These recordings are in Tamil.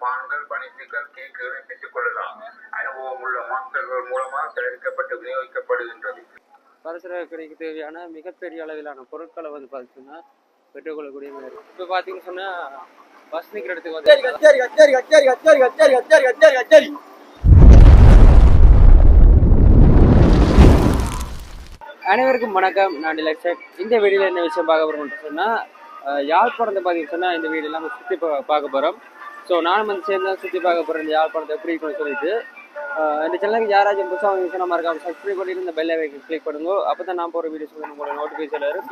பான்கள், பனிப்புகள், கேக்குகளை பெற்றுக் கொள்ளலாம். அனுபவம் உள்ள மாஸ்டர்கள் மூலமாக தயாரிக்கப்பட்டு விநியோகிக்கப்படுகின்றது. பரிசரக்கு தேவையான மிகப்பெரிய அளவிலான பொருட்களை வந்து பார்த்தீங்கன்னா பெற்றுக்கொள்ளக்கூடிய மாதிரி இருக்கு. இப்போ பார்த்தீங்கன்னு சொன்னால் பஸ் நிற்கிற இடத்துக்கு வந்து அனைவருக்கும் வணக்கம். நான் டிலக்ஷன். இந்த வீடியோவில் என்ன விஷயம் பார்க்க போகிறோம்னு சொன்னால் யாழ்ப்பாணத்தை பார்த்தீங்கன்னு சொன்னால் இந்த வீடியோ எல்லாம் சுற்றி பார்க்க போகிறோம். ஸோ நானும் வந்து சேர்ந்து தான் சுற்றி பார்க்க போகிறேன் இந்த யாழ்ப்பாணத்தை எப்படி இருக்குன்னு சொல்லிட்டு. இந்த சேனலுக்கு யாராச்சும் புதுசாக வந்து சொன்னால் மறக்காம சப்ஸ்கிரைப் பண்ணிட்டு இந்த பெல் ஐக்கனை கிளிக் பண்ணுங்க. அப்போ தான் நான் போகிற வீடியோஸ் வந்து உங்களோட நோட்டிஃபிகேஷன் வரும்.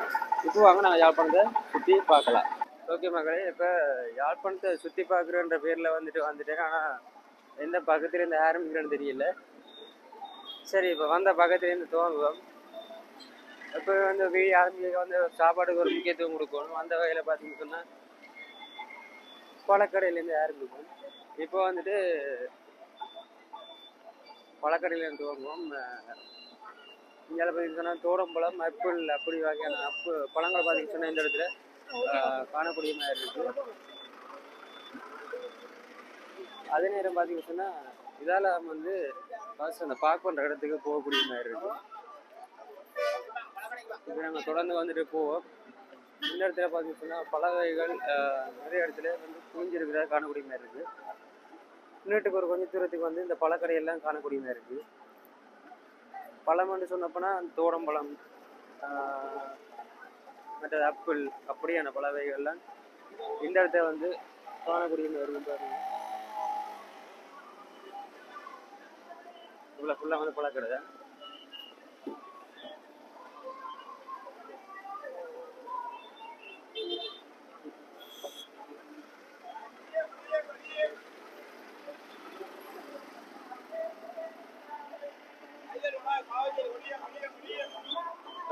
இப்போ வாங்க நாங்கள் யாழ்ப்பாணத்தை சுற்றி பார்க்கலாம். ஓகே மகளே, இப்போ யாழ்ப்பாணத்தை சுற்றி பார்க்குறன்ற பேரில் வந்துட்டேன். ஆனால் எந்த பக்கத்துலேருந்து ஆரம்பிக்கிறேன்னு தெரியல. சரி, இப்போ வந்த பக்கத்துலேருந்து துவங்குவோம். இப்போ வந்து வீடு ஆரம்பிக்க வந்து சாப்பாடுக்கு ஒரு முக்கியத்துவம் கொடுக்கணும். அந்த வகையில் பார்த்தீங்கன்னு சொன்னால் பழக்கடையிலேருந்து ஆரம்பிக்கும். இப்போ வந்துட்டு பழக்கடையிலேருந்து துவங்குவோம். இங்கே பார்த்தீங்கன்னு சொன்னால் தோடம்பழம், ஆப்பிள் அப்படி வகையான பழங்களை பார்த்தீங்கன்னு சொன்னால் இந்த இடத்துல காணக்கூடிய மாதிரி இருக்குது. அதே நேரம் பார்த்தீங்கன்னு சொன்னால் இதால் வந்து பஸ் அந்த பார்க் பண்ணுற இடத்துக்கு போகக்கூடிய மாதிரி இருக்குது. இப்போ நாங்கள் தொடர்ந்து வந்துட்டு போவோம். இந்த இடத்துல பார்த்தீங்கன்னு சொன்னால் பலகைகள் நிறைய இடத்துல வந்து குவிஞ்சிருக்கிறத காணக்கூடிய மாதிரி இருக்குது. இன்னட்டுக்கு ஒரு கொஞ்சம் தூரத்துக்கு வந்து இந்த பழக்கடையெல்லாம் காணக்கூடிய மாதிரி இருக்குது. பழம்னு சொன்னப்போனா தோடம்பழம், மற்ற ஆப்பிள் அப்படியான பலவைகள்லாம் இந்த இடத்துல வந்து காணக்கூடிய மாதிரி இருக்குது. பாருங்க, இவ்வளோ ஃபுல்லாக வந்து பழக்கடை தான்.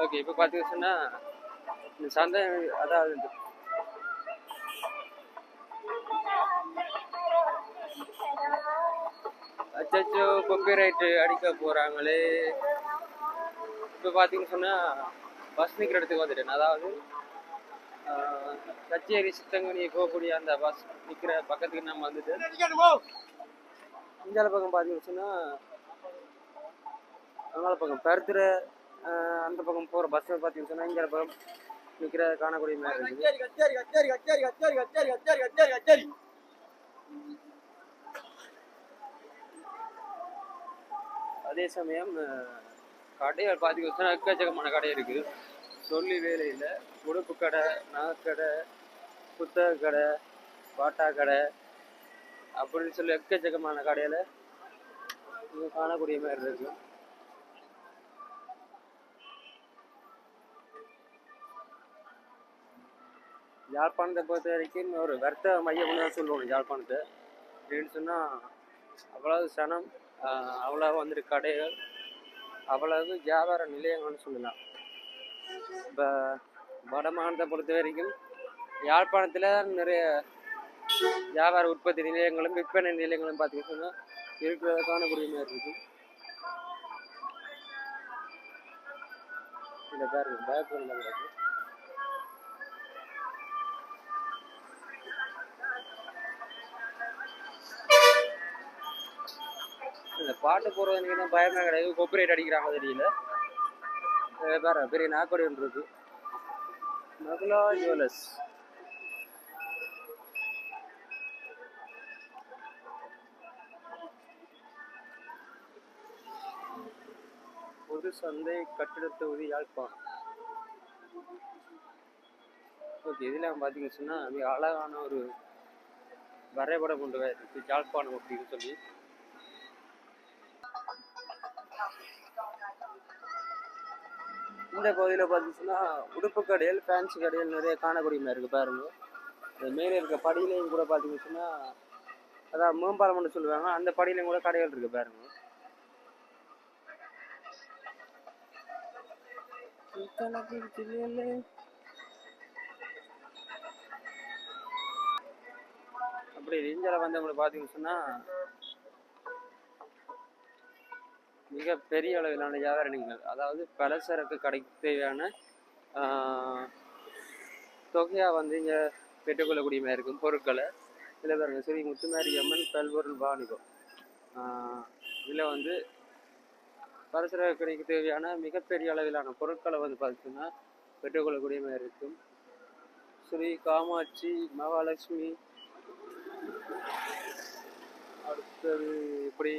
ஓகே, இப்போ பார்த்தீங்கன்னு சொன்னால் இந்த சந்தை, அதாவது அச்சோ காப்பிரைட்டு அடிக்க போகிறாங்களே. இப்போ பார்த்தீங்கன்னு சொன்னால் பஸ் நிற்கிற இடத்துக்கு வந்துட்டேன். அதாவது கச்சேரி சித்தங்கனி போகக்கூடிய அந்த பஸ் நிற்கிற பக்கத்துக்கு நம்ம வந்துட்டு இந்த பக்கம் பார்த்தீங்கன்னு சொன்னால் அதனால பக்கம் பருத்துற அந்த பக்கம் போகிற பஸ் பார்த்தீங்கன்னு சொன்னால் இங்கே பக்கம் நிற்கிற காணக்கூடிய மாதிரி இருக்குது. அதே சமயம் கடைகள் பார்த்தீங்கன்னு சொன்னால் எக்கச்சக்கமான கடை இருக்குது. சொல்லி வேலையில் உடுப்பு கடை, நகைக்கடை, புத்தக கடை, பாட்டா கடை அப்படின்னு சொல்லி எக்கச்சக்கமான கடையில் இங்கே காணக்கூடிய மாதிரி இருக்குது. யாழ்ப்பாணத்தை பொறுத்த வரைக்கும் ஒரு வர்த்தக மையம்னு தான் சொல்லுவோம் யாழ்ப்பாணத்தை. அப்படின்னு சொன்னால் அவ்வளவு சனம், அவ்வளவு வந்துட்டு கடைகள், அவ்வளவு வியாபார நிலையங்கள்னு சொல்லலாம். இப்போ வட மாநிலத்தை பொறுத்த வரைக்கும் யாழ்ப்பாணத்தில் நிறைய வியாபார உற்பத்தி நிலையங்களும் விற்பனை நிலையங்களும் பார்த்தீங்கன்னு சொன்னால் இருக்கிறத காணக்கூடிய மாதிரி இருக்கும். இந்த பாருங்க, பேக் கிடக்கு. இந்த பாட்டு போடுறதுக்கு தான் பயமே கிடையாது. காப்பிரைட் அடிக்கிறாங்க தெரியல. வேற பெரிய நாக்கொடி ஒன்று இருக்கு. நகுலா ஜுவல்லர்ஸ். ஒரு சந்தை கட்டிட தொகுதி யாழ்ப்பாணம். ஓகே, இதில் பார்த்தீங்கன்னு சொன்னால் மிக அழகான ஒரு வரைபடம் கொண்டு இருக்கு யாழ்ப்பாணம் அப்படின்னு சொல்லி. இந்த பகுதியில் பார்த்தீங்கன்னா உடுப்பு கடைகள், ஃபேன்சி கடைகள் நிறைய காணக்கூடிய மாதிரி இருக்குது. பாருங்க, இந்த மேலே இருக்க படியிலையும் கூட பார்த்தீங்கன்னு சொன்னால் அதான் மேம்பாலம்னு சொல்லுவாங்க, அந்த படியிலையும் கூட கடைகள் இருக்குது. பாருங்க, அப்படி இந்தியாவில் வந்து உங்களுக்கு பார்த்தீங்கன்னு சொன்னால் மிக பெரிய அளவிலான வியாபார நிலையங்கள், அதாவது பலசரக்கு கடைக்கு தேவையான தொகையாக வந்து இங்கே பெற்றுக்கொள்ளக்கூடிய மாதிரி இருக்கும் பொருட்களை. இதில் பாருங்க ஸ்ரீ முத்துமாரி அம்மன் பல்பொருள் வாணிபம். இதில் வந்து பரிசர கடைக்கு தேவையான மிகப்பெரிய அளவிலான பொருட்களை வந்து பார்த்தீங்கன்னா பெற்றுக்கொள்ளக்கூடிய மாதிரி இருக்கும். ஸ்ரீ காமாட்சி மகாலட்சுமி, அடுத்தது இப்படி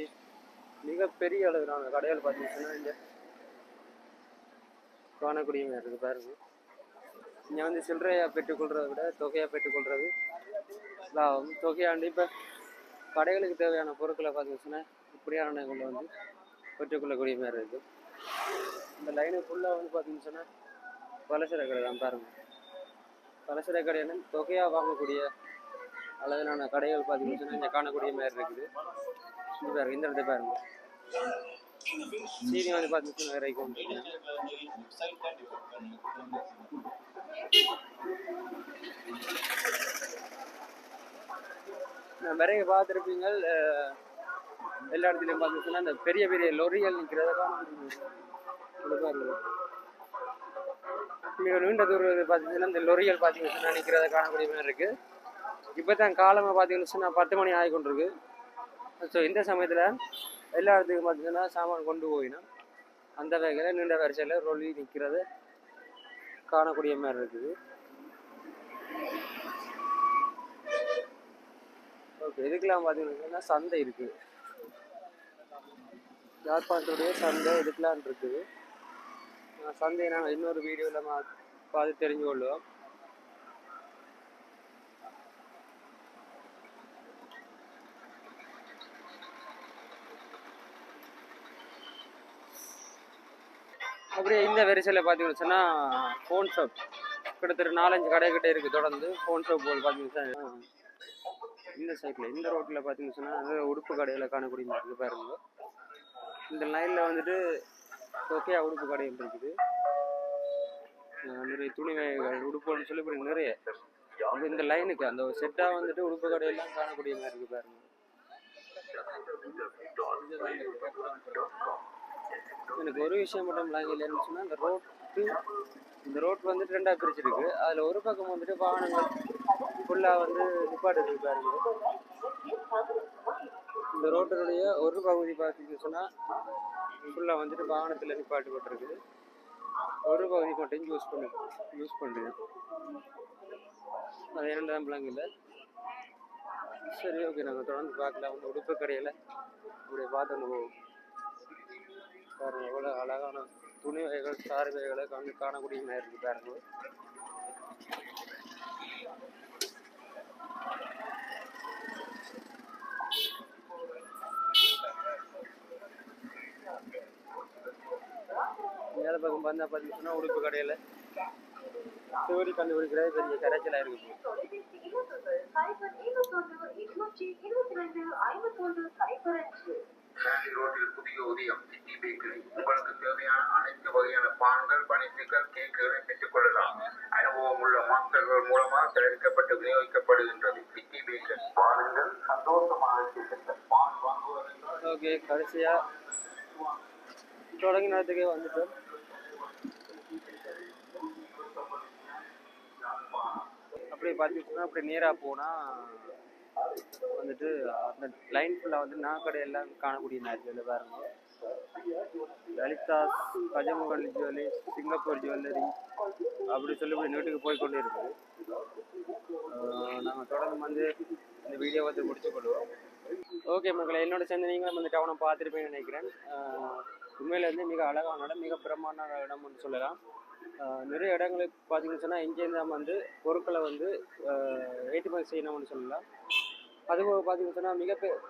மிகப்பெரிய அளவிலான கடைகள் பார்த்தீங்கன்னா இங்கே காணக்கூடிய மாதிரி இருக்குது பாருங்க. இங்கே வந்து சில்லறையாக பெற்றுக்கொள்றதை விட தொகையாக பெற்றுக்கொள்றது லாபம். தொகையாண்டு இப்போ கடைகளுக்கு தேவையான பொருட்களை பார்த்தீங்கன்னா இப்படியான கொண்டு வந்து பெற்றுக்கொள்ளக்கூடிய மாதிரி இருக்குது. இந்த லைனை ஃபுல்லாக வந்து பார்த்தீங்கன்னா பலசர கடை தான் பாருங்கள். பலசர கடைன்னு தொகையாக வாங்கக்கூடிய அளவிலான கடைகள் பார்த்தீங்கன்னா இங்கே காணக்கூடிய மாதிரி இருக்குது. இது பாருங்க, இந்த இடத்த பாருங்க. சீனி வந்து பார்த்தீங்கன்னா நிறைய கொண்டு நிறைய பார்த்துருப்பீங்க. எல்லா இடத்துலையும் பார்த்தீங்கன்னா இந்த பெரிய பெரிய லொரிகள் நிற்கிறதெல்லாம் பாருங்க. மிக நீண்ட தூரம் பார்த்தீங்கன்னா இந்த லொரிகள் பார்த்தீங்கன்னா நிற்கிறத காணக்கூடிய மாதிரி இருக்குது. இப்போ தான் காலமாக பார்த்தீங்கன்னா 10 மணி ஆகி கொண்டிருக்கு. ஸோ இந்த சமயத்தில் எல்லா இடத்துக்கும் பார்த்தீங்கன்னா சாமான் கொண்டு போயினா அந்த வகையில் நீண்ட வரிசையில் லொரி நிற்கிறது காணக்கூடிய மாதிரி இருக்குது. ஓகே, இதுக்கெல்லாம் பார்த்தீங்கன்னா சந்தை இருக்குது. யாழ்ப்பாணத்துடைய சந்தை இதுக்கெல்லாம் இருக்குது. சந்தையை நாங்கள் இன்னொரு வீடியோவில் பார்த்து தெரிஞ்சு கொள்வோம். அப்படியே இந்த வரிசையில் பார்த்தீங்கன்னு சொன்னால் ஃபோன் ஷாப் கிட்டத்தட்ட 4-5 கடை கிட்டே இருக்குது. தொடர்ந்து ஃபோன் ஷாப் போல் பார்த்தீங்கன்னா இந்த சைடில் இந்த ரோட்டில் பார்த்தீங்கன்னு சொன்னால் உடுப்பு கடையில் காணக்கூடிய மாதிரி பாருங்க. இந்த லைனில் வந்துட்டு தொகையாக உடுப்பு கடைகள் இருக்குது. நிறைய துணி வகைகள் உடுப்புன்னு சொல்லி இப்படி நிறைய இந்த லைனுக்கு அந்த செட்டாக வந்துட்டு உடுப்பு கடையெல்லாம் காணக்கூடிய மாதிரி இருக்குது பாருங்க. எனக்கு ஒரு விஷயம் மட்டும் இல்லைன்னு சொன்னால் இந்த ரோட் வந்துட்டு 2ஆக பிரிச்சிருக்கு. அதில் ஒரு பக்கம் வந்துட்டு வாகனங்கள் ஃபுல்லாக வந்து நிப்பாட்டு பாருங்க. இந்த ரோட்டினுடைய ஒரு பகுதி பார்த்தீங்கன்னு சொன்னால் ஃபுல்லாக வந்துட்டு வாகனத்தில் நிப்பாட்டுப்பட்டிருக்கு. ஒரு பகுதி மட்டும் யூஸ் பண்ணுறேன். அது என்னென்ன பிள்ளைங்க இல்லை. சரி, ஓகே, நாங்கள் தொடர்ந்து பார்க்கலாம். வந்து உடுப்பு கடையில் இப்படி பார்த்து போவோம் பாருங்க. எவ்வளோ அழகான துணி வகைகள் சாறு வகைகளை காணக்கூடிய மாதிரி இருக்குது பாருங்க. மேலே பக்கம் பார்த்தா பார்த்தீங்கன்னா உடுப்பு கடையில் தேடி கண்டுபிடிக்கிறது பெரிய கரைச்சலாக இருக்குது. ரோட்டில் புதிய உதயம் சிட்டி பேக்கரி. உங்களுக்கு தேவையான அனைத்து வகையான பான்கள், பனிப்புகள், கேக்குகளை பெற்றுக் கொள்ளலாம். அனுபவம் உள்ள மாஸ்டர்கள் மூலமாக தயாரிக்கப்பட்டு விநியோகிக்கப்படுகின்றது. சிட்டி பேக்கரி பாருங்கள், சந்தோஷமாக பான் வாங்குவதென்றால். ஓகே, கடைசியாக தொடங்கி நேரத்துக்கே வந்துட்டோம். அப்படி பார்த்தீங்கன்னா அப்படி நேராக போனால் வந்துட்டு அந்த லைன் ஃபுல்லாக வந்து நாக்கடையெல்லாம் காணக்கூடிய நேரத்தில் பாருங்க. Lalitha's, Gajamukhan jewellery, Singapore jewellery அப்படி சொல்லி இப்படி நீட்டுக்கு போய்கொண்டே இருக்குது. நாங்கள் தொடர்ந்து வந்து இந்த வீடியோ வந்து முடிச்சு கொள்வோம். ஓகே மக்களை, என்னோட சேர்ந்து நீங்களும் வந்து டவுனை பார்த்துருப்பீங்கன்னு நினைக்கிறேன். உண்மையில் வந்து மிக அழகான இடம், மிக பிரமாண்ட இடம்னு சொல்லலாம். நிறைய இடங்களுக்கு பார்த்தீங்கன்னு சொன்னால் இங்கேருந்து நம்ம வந்து பொருட்களை வந்து ஏற்றுமதி செய்யணும்னு சொல்லலாம். அதுபோக பார்த்தீங்கன்னு சொன்னால்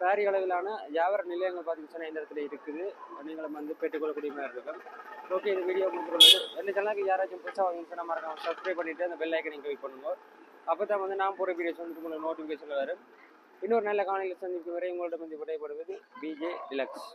பெரிய அளவிலான வியாபார நிலையங்கள் பார்த்தீங்கன்னு சொன்னால் இந்த இடத்துல இருக்குது. நீங்களும் வந்து பெற்றுக்கொள்ளக்கூடிய மாதிரி இருக்கும். ஓகே, இந்த வீடியோ முடிச்சுக்கொள்ளுது. எந்த சேனலுக்கு யாராச்சும் புதுசாக வாங்கின்னு சொன்னால் மறக்காம சப்ஸ்கிரைப் பண்ணிவிட்டு அந்த பெல் ஐக்கனை கிளிக் பண்ணுங்க. அப்போ தான் வந்து நான் போகிற வீடியோஸ் வந்து உங்களுக்கு நோட்டிஃபிகேஷன் வரும். இன்னொரு நல்ல காணொலியில் சந்திக்கும் வரை உங்கள்கிட்ட வந்து விடைபடுவது BJ Deluxe.